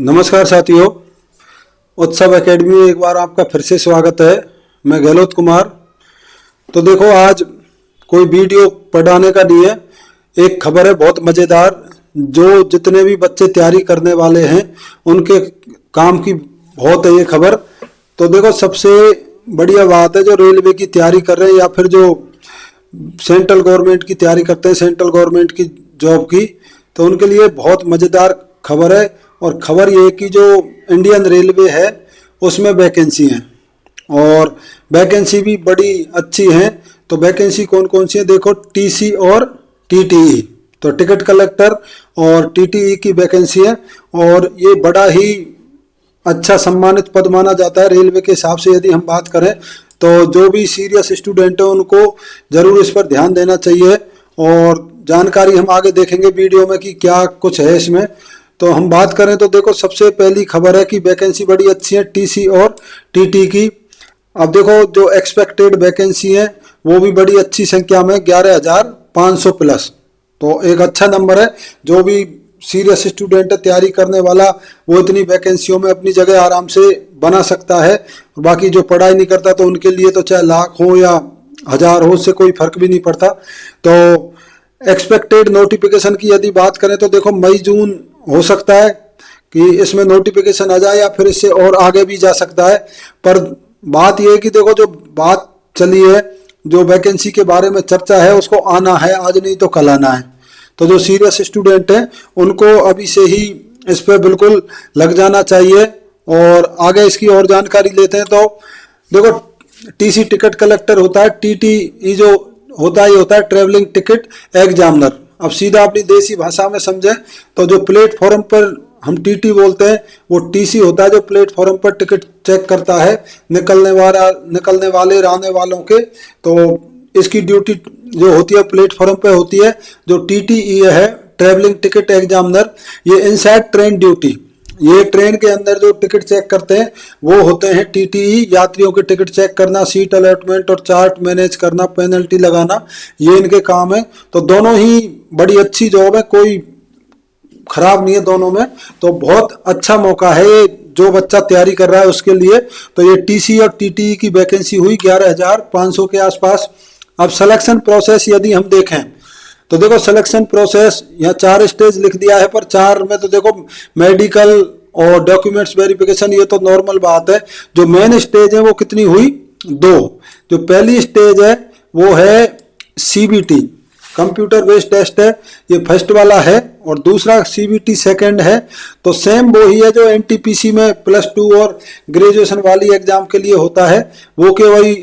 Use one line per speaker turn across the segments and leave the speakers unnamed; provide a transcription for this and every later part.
नमस्कार साथियों, उत्सव एकेडमी में एक बार आपका फिर से स्वागत है। मैं गहलोत कुमार। तो देखो, आज कोई वीडियो पढ़ाने का नहीं है, एक खबर है बहुत मज़ेदार, जो जितने भी बच्चे तैयारी करने वाले हैं उनके काम की बहुत है ये खबर। तो देखो, सबसे बढ़िया बात है जो रेलवे की तैयारी कर रहे हैं या फिर जो सेंट्रल गवर्नमेंट की तैयारी करते हैं, सेंट्रल गवर्नमेंट की जॉब की, तो उनके लिए बहुत मज़ेदार खबर है। और खबर ये है कि जो इंडियन रेलवे है उसमें वैकेंसी हैं और वैकेंसी भी बड़ी अच्छी हैं। तो वैकेंसी कौन कौन सी है देखो, टीसी और टीटीई, तो टिकट कलेक्टर और टीटीई की वैकेंसी है। और ये बड़ा ही अच्छा सम्मानित पद माना जाता है रेलवे के हिसाब से। यदि हम बात करें तो जो भी सीरियस स्टूडेंट है उनको ज़रूर इस पर ध्यान देना चाहिए। और जानकारी हम आगे देखेंगे वीडियो में कि क्या कुछ है इसमें। तो हम बात करें तो देखो, सबसे पहली खबर है कि वैकेंसी बड़ी अच्छी है टीसी और टीटी की। अब देखो, जो एक्सपेक्टेड वैकेंसी है वो भी बड़ी अच्छी संख्या में 11,500 प्लस, तो एक अच्छा नंबर है। जो भी सीरियस स्टूडेंट है, तैयारी करने वाला, वो इतनी वैकेंसियों में अपनी जगह आराम से बना सकता है। बाकी जो पढ़ाई नहीं करता तो उनके लिए तो चाहे लाख हो या हजार हो, उससे कोई फर्क भी नहीं पड़ता। तो एक्सपेक्टेड नोटिफिकेशन की यदि बात करें तो देखो, मई जून हो सकता है कि इसमें नोटिफिकेशन आ जाए या फिर इससे और आगे भी जा सकता है। पर बात यह है कि देखो, जो बात चली है, जो वैकेंसी के बारे में चर्चा है, उसको आना है, आज नहीं तो कल आना है। तो जो सीरियस स्टूडेंट हैं उनको अभी से ही इस पर बिल्कुल लग जाना चाहिए। और आगे इसकी और जानकारी लेते हैं। तो देखो, टीसी टिकट कलेक्टर होता है, टीटीई जो होता है ये होता है ट्रेवलिंग टिकट एग्जामिनर। अब सीधा अपनी देसी भाषा में समझें तो जो प्लेटफॉर्म पर हम टीटी बोलते हैं वो टीसी होता है, जो प्लेटफॉर्म पर टिकट चेक करता है निकलने वाले और आने वालों के। तो इसकी ड्यूटी जो होती है प्लेटफॉर्म पे होती है। जो टीटीई है, ट्रेवलिंग टिकट एग्जामिनर, ये इनसाइड ट्रेन ड्यूटी, ये ट्रेन के अंदर जो टिकट चेक करते हैं वो होते हैं टीटीई। यात्रियों के टिकट चेक करना, सीट अलॉटमेंट और चार्ट मैनेज करना, पेनल्टी लगाना, ये इनके काम है। तो दोनों ही बड़ी अच्छी जॉब है, कोई खराब नहीं है दोनों में। तो बहुत अच्छा मौका है ये जो बच्चा तैयारी कर रहा है उसके लिए। तो ये टीसी और टीटीई की वैकेंसी हुई 11,500 के आसपास। अब सिलेक्शन प्रोसेस यदि हम देखें तो देखो, सिलेक्शन प्रोसेस यहाँ 4 स्टेज लिख दिया है, पर 4 में तो देखो मेडिकल और डॉक्यूमेंट्स वेरिफिकेशन ये तो नॉर्मल बात है। जो मेन स्टेज है वो कितनी हुई? 2। जो पहली स्टेज है वो है सीबीटी, कंप्यूटर बेस्ड टेस्ट है, ये फर्स्ट वाला है। और दूसरा सीबीटी सेकंड है। तो सेम वो ही है जो एनटीपीसी में +2 और ग्रेजुएशन वाली एग्जाम के लिए होता है, वो के वही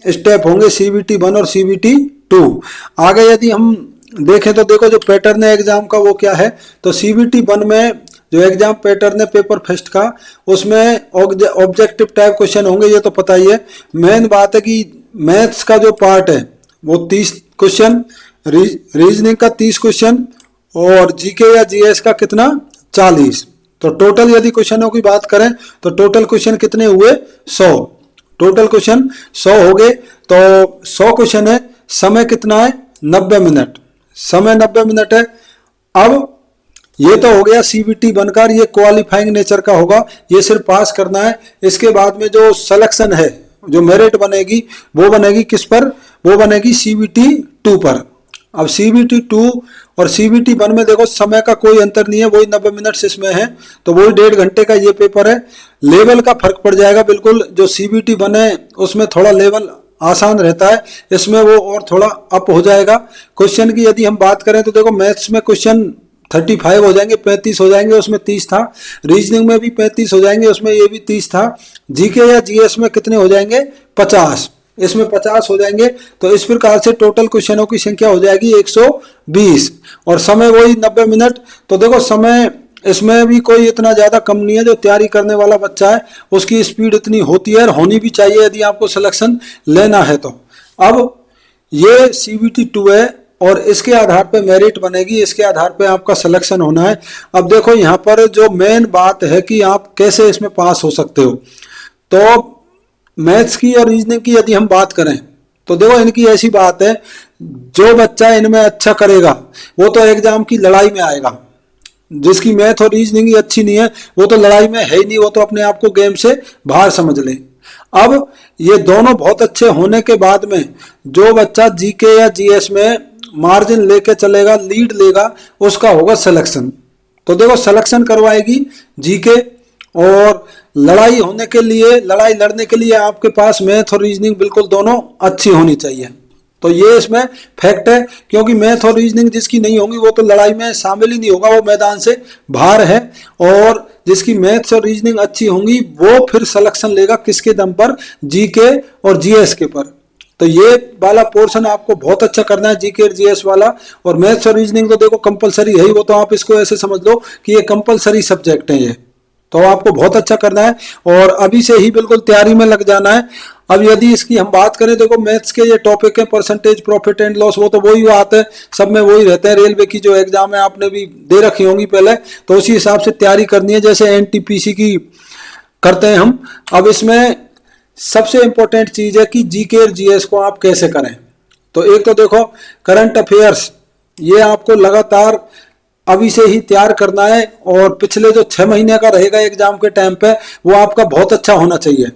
स्टेप होंगे, सीबीटी 1 और सीबीटी 2। आगे यदि हम देखें तो देखो, जो पैटर्न है एग्जाम का वो क्या है। तो सीबीटी 1 में जो एग्जाम पैटर्न है पेपर फर्स्ट का, उसमें ऑब्जेक्टिव टाइप क्वेश्चन होंगे, ये तो पता ही है। मेन बात है कि मैथ्स का जो पार्ट है वो 30 क्वेश्चन, रीजनिंग का 30 क्वेश्चन और जीके या जीएस का कितना? 40। तो टोटल यदि क्वेश्चनों की बात करें तो टोटल क्वेश्चन कितने हुए? 100। टोटल क्वेश्चन 100 हो गए। तो 100 क्वेश्चन है, समय कितना है? 90 मिनट। समय 90 मिनट है। अब ये तो हो गया सीबीटी बनकर, ये क्वालिफाइंग नेचर का होगा, ये सिर्फ पास करना है। इसके बाद में जो सिलेक्शन है, जो मेरिट बनेगी वो बनेगी किस पर? वो बनेगी सीबीटी 2 पर। अब सीबीटी 2 और सीबीटी 1 में देखो, समय का कोई अंतर नहीं है, वही 90 मिनट इसमें है। तो वही 1.5 घंटे का ये पेपर है। लेवल का फर्क पड़ जाएगा बिल्कुल। जो सीबीटी 1 है उसमें थोड़ा लेवल आसान रहता है, इसमें वो और थोड़ा अप हो जाएगा। क्वेश्चन की यदि हम बात करें तो देखो, मैथ्स में क्वेश्चन 35 हो जाएंगे, 35 हो जाएंगे, उसमें 30 था। रीजनिंग में भी 35 हो जाएंगे, उसमें ये भी 30 था। जीके या जीएस में कितने हो जाएंगे? 50। इसमें 50 हो जाएंगे। तो इस प्रकार से टोटल क्वेश्चनों की संख्या हो जाएगी 120 और समय वही 90 मिनट। तो देखो, समय इसमें भी कोई इतना ज़्यादा कम नहीं है। जो तैयारी करने वाला बच्चा है उसकी स्पीड इतनी होती है और होनी भी चाहिए यदि आपको सिलेक्शन लेना है तो। अब ये सीबीटी 2 है और इसके आधार पे मेरिट बनेगी, इसके आधार पे आपका सिलेक्शन होना है। अब देखो, यहाँ पर जो मेन बात है कि आप कैसे इसमें पास हो सकते हो। तो मैथ्स की और रीजनिंग की यदि हम बात करें तो देखो, इनकी ऐसी बात है, जो बच्चा इनमें अच्छा करेगा वो तो एग्जाम की लड़ाई में आएगा। जिसकी मैथ और रीजनिंग ही अच्छी नहीं है वो तो लड़ाई में है ही नहीं, वो तो अपने आप को गेम से बाहर समझ ले। अब ये दोनों बहुत अच्छे होने के बाद में जो बच्चा जीके या जीएस में मार्जिन लेके चलेगा, लीड लेगा, उसका होगा सिलेक्शन। तो देखो सिलेक्शन करवाएगी जीके, और लड़ाई होने के लिए, लड़ाई लड़ने के लिए आपके पास मैथ और रीजनिंग बिल्कुल दोनों अच्छी होनी चाहिए। तो ये इसमें फैक्ट है, क्योंकि मैथ और रीजनिंग जिसकी नहीं होंगी वो तो लड़ाई में शामिल ही नहीं होगा, वो मैदान से बाहर है। और जिसकी मैथ्स और रीजनिंग अच्छी होंगी वो फिर सिलेक्शन लेगा किसके दम पर, जीके और जीएस के पर। तो ये वाला पोर्शन आपको बहुत अच्छा करना है, जीके और जीएस वाला। और मैथ्स और रीजनिंग तो देखो कंपलसरी है ही, वो तो आप इसको ऐसे समझ लो कि ये कंपलसरी सब्जेक्ट है ये, तो आपको बहुत अच्छा करना है और अभी से ही बिल्कुल तैयारी में लग जाना है। अब यदि इसकी हम बात करें, देखो मैथ्स के ये टॉपिक है परसेंटेज, प्रॉफिट एंड लॉस, वो तो वही बात है, सब में वही रहते हैं। रेलवे की जो एग्जाम है आपने भी दे रखी होंगी पहले, तो उसी हिसाब से तैयारी करनी है जैसे एनटीपीसी की करते हैं हम। अब इसमें सबसे इंपॉर्टेंट चीज है कि जीके और जीएस को आप कैसे करें। तो एक तो देखो करंट अफेयर्स, ये आपको लगातार अभी से ही तैयार करना है, और पिछले जो 6 महीने का रहेगा एग्जाम के टाइम पे वो आपका बहुत अच्छा होना चाहिए।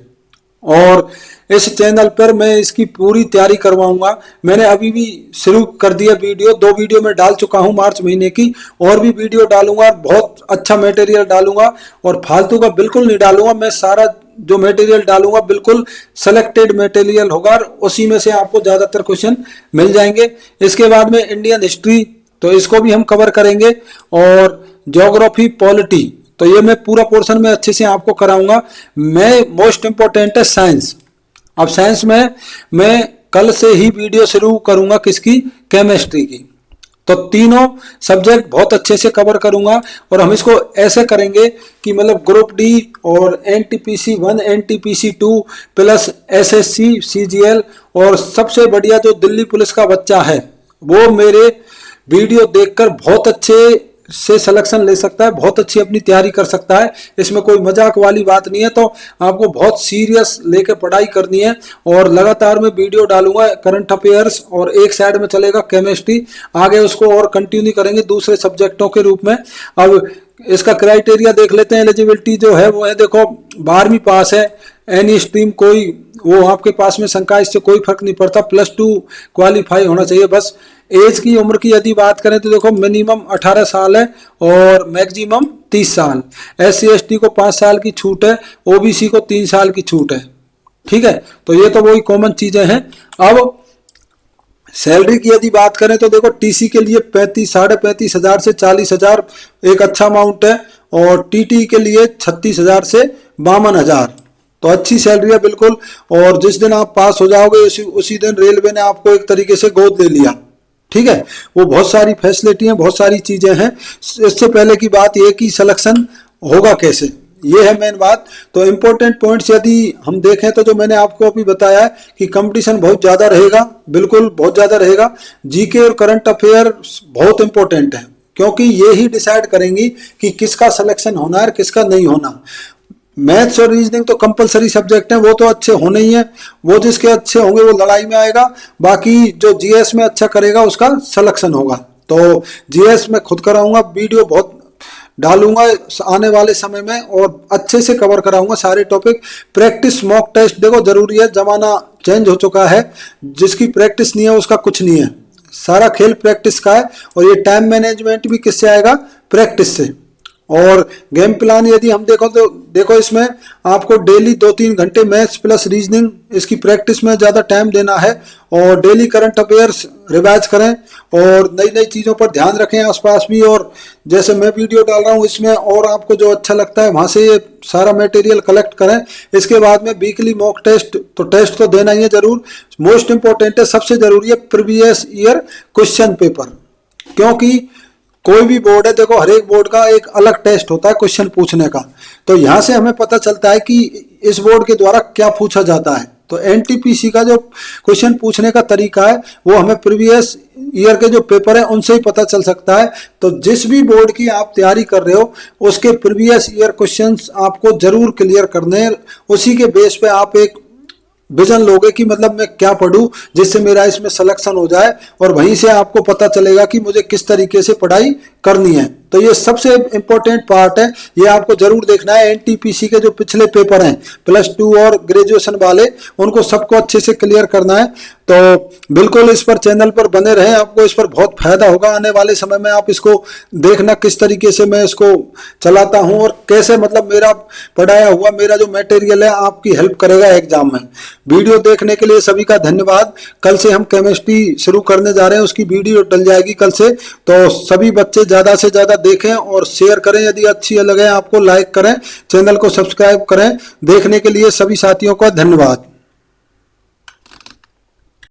और इस चैनल पर मैं इसकी पूरी तैयारी करवाऊंगा। मैंने अभी भी शुरू कर दिया वीडियो, 2 वीडियो में डाल चुका हूं मार्च महीने की, और भी वीडियो डालूंगा, बहुत अच्छा मटेरियल डालूंगा और फालतू का बिल्कुल नहीं डालूंगा। मैं सारा जो मटेरियल डालूंगा बिल्कुल सिलेक्टेड मटेरियल होगा, उसी में से आपको ज्यादातर क्वेश्चन मिल जाएंगे। इसके बाद में इंडियन हिस्ट्री, तो इसको भी हम कवर करेंगे, और ज्योग्राफी, पॉलिटी, तो ये मैं पूरा पोर्शन में अच्छे से आपको कराऊंगा। मैं मोस्ट इंपोर्टेंट है साइंस। अब साइंस में मैं कल से ही वीडियो शुरू करूंगा किसकी, केमिस्ट्री की। तो तीनों सब्जेक्ट बहुत अच्छे से कवर करूंगा, और हम इसको ऐसे करेंगे कि मतलब ग्रुप डी और NTPC 1, NTPC 2 plus SSC, CGL, और सबसे बढ़िया जो दिल्ली पुलिस का बच्चा है वो मेरे वीडियो देखकर बहुत अच्छे से सिलेक्शन ले सकता है, बहुत अच्छी अपनी तैयारी कर सकता है। इसमें कोई मजाक वाली बात नहीं है। तो आपको बहुत सीरियस लेकर पढ़ाई करनी है, और लगातार मैं वीडियो डालूंगा करंट अफेयर्स, और एक साइड में चलेगा केमिस्ट्री, आगे उसको और कंटिन्यू करेंगे दूसरे सब्जेक्टों के रूप में। अब इसका क्राइटेरिया देख लेते हैं। एलिजिबिलिटी जो है वो है, देखो 12वीं पास है, एनी स्ट्रीम कोई, वो आपके पास में शंका, इससे कोई फर्क नहीं पड़ता, +2 क्वालिफाई होना चाहिए बस। एज की, उम्र की यदि बात करें तो देखो मिनिमम 18 साल है और मैक्सिमम 30 साल। SC ST को 5 साल की छूट है, OBC को 3 साल की छूट है। ठीक है, तो ये तो वही कॉमन चीजें हैं। अब सैलरी की यदि बात करें तो देखो टीसी के लिए 35,500 हजार से 40,000 एक अच्छा अमाउंट है, और टीटी के लिए 36,000 से 52,000, तो अच्छी सैलरी है बिल्कुल। और जिस दिन आप पास हो जाओगे उसी दिन रेलवे ने आपको एक तरीके से गोद ले लिया। ठीक है, वो बहुत सारी फैसिलिटी हैं, बहुत सारी चीजें हैं। इससे पहले की बात यह कि सिलेक्शन होगा कैसे, ये है मेन बात। तो इंपॉर्टेंट पॉइंट्स यदि हम देखें तो जो मैंने आपको अभी बताया है कि कंपटीशन बहुत ज्यादा रहेगा, बिल्कुल बहुत ज्यादा रहेगा। जीके और करंट अफेयर बहुत इंपॉर्टेंट है, क्योंकि ये ही डिसाइड करेंगी कि किसका सिलेक्शन होना है, किसका नहीं होना। मैथ्स और रीजनिंग तो कंपलसरी सब्जेक्ट हैं, वो तो अच्छे होने ही हैं, वो जिसके अच्छे होंगे वो लड़ाई में आएगा। बाकी जो जीएस में अच्छा करेगा उसका सिलेक्शन होगा। तो जीएस में खुद कराऊंगा, वीडियो बहुत डालूंगा आने वाले समय में, और अच्छे से कवर कराऊंगा सारे टॉपिक। प्रैक्टिस, मॉक टेस्ट देखो जरूरी है, जमाना चेंज हो चुका है, जिसकी प्रैक्टिस नहीं है उसका कुछ नहीं है। सारा खेल प्रैक्टिस का है, और ये टाइम मैनेजमेंट भी किससे आएगा, प्रैक्टिस से। और गेम प्लान यदि हम देखो तो देखो इसमें आपको डेली 2-3 घंटे मैथ्स प्लस रीजनिंग, इसकी प्रैक्टिस में ज़्यादा टाइम देना है, और डेली करंट अफेयर्स रिवाइज करें, और नई नई चीज़ों पर ध्यान रखें आसपास भी। और जैसे मैं वीडियो डाल रहा हूँ इसमें, और आपको जो अच्छा लगता है वहाँ से ये सारा मटेरियल कलेक्ट करें। इसके बाद में वीकली मॉक टेस्ट, तो टेस्ट तो देना ही है जरूर। मोस्ट इंपॉर्टेंट है, सबसे जरूरी है प्रीवियस ईयर क्वेश्चन पेपर, क्योंकि कोई भी बोर्ड है, देखो हर एक बोर्ड का एक अलग टेस्ट होता है क्वेश्चन पूछने का। तो यहाँ से हमें पता चलता है कि इस बोर्ड के द्वारा क्या पूछा जाता है। तो एनटीपीसी का जो क्वेश्चन पूछने का तरीका है वो हमें प्रीवियस ईयर के जो पेपर है उनसे ही पता चल सकता है। तो जिस भी बोर्ड की आप तैयारी कर रहे हो उसके प्रीवियस ईयर क्वेश्चंस आपको जरूर क्लियर करने हैं। उसी के बेस पे आप एक विजन लोगे कि मतलब मैं क्या पढूं जिससे मेरा इसमें सिलेक्शन हो जाए, और वहीं से आपको पता चलेगा कि मुझे किस तरीके से पढ़ाई करनी है। तो तो ये सबसे इंपॉर्टेंट पार्ट है, ये आपको जरूर देखना है। एनटीपीसी के जो पिछले पेपर हैं +2 और ग्रेजुएशन वाले, उनको सबको अच्छे से क्लियर करना है। तो बिल्कुल इस पर चैनल पर बने रहें, आपको इस पर बहुत फायदा होगा। आने वाले समय में आप इसको देखना किस तरीके से मैं इसको चलाता हूं और कैसे मतलब मेरा पढ़ाया हुआ मेरा जो मटेरियल है आपकी हेल्प करेगा एग्जाम में। वीडियो देखने के लिए सभी का धन्यवाद। कल से हम केमिस्ट्री शुरू करने जा रहे हैं, उसकी वीडियो डल जाएगी कल से। तो सभी बच्चे ज्यादा से ज्यादा देखें और शेयर करें, यदि अच्छी लगे आपको लाइक करें, चैनल को सब्सक्राइब करें। देखने के लिए सभी साथियों का धन्यवाद।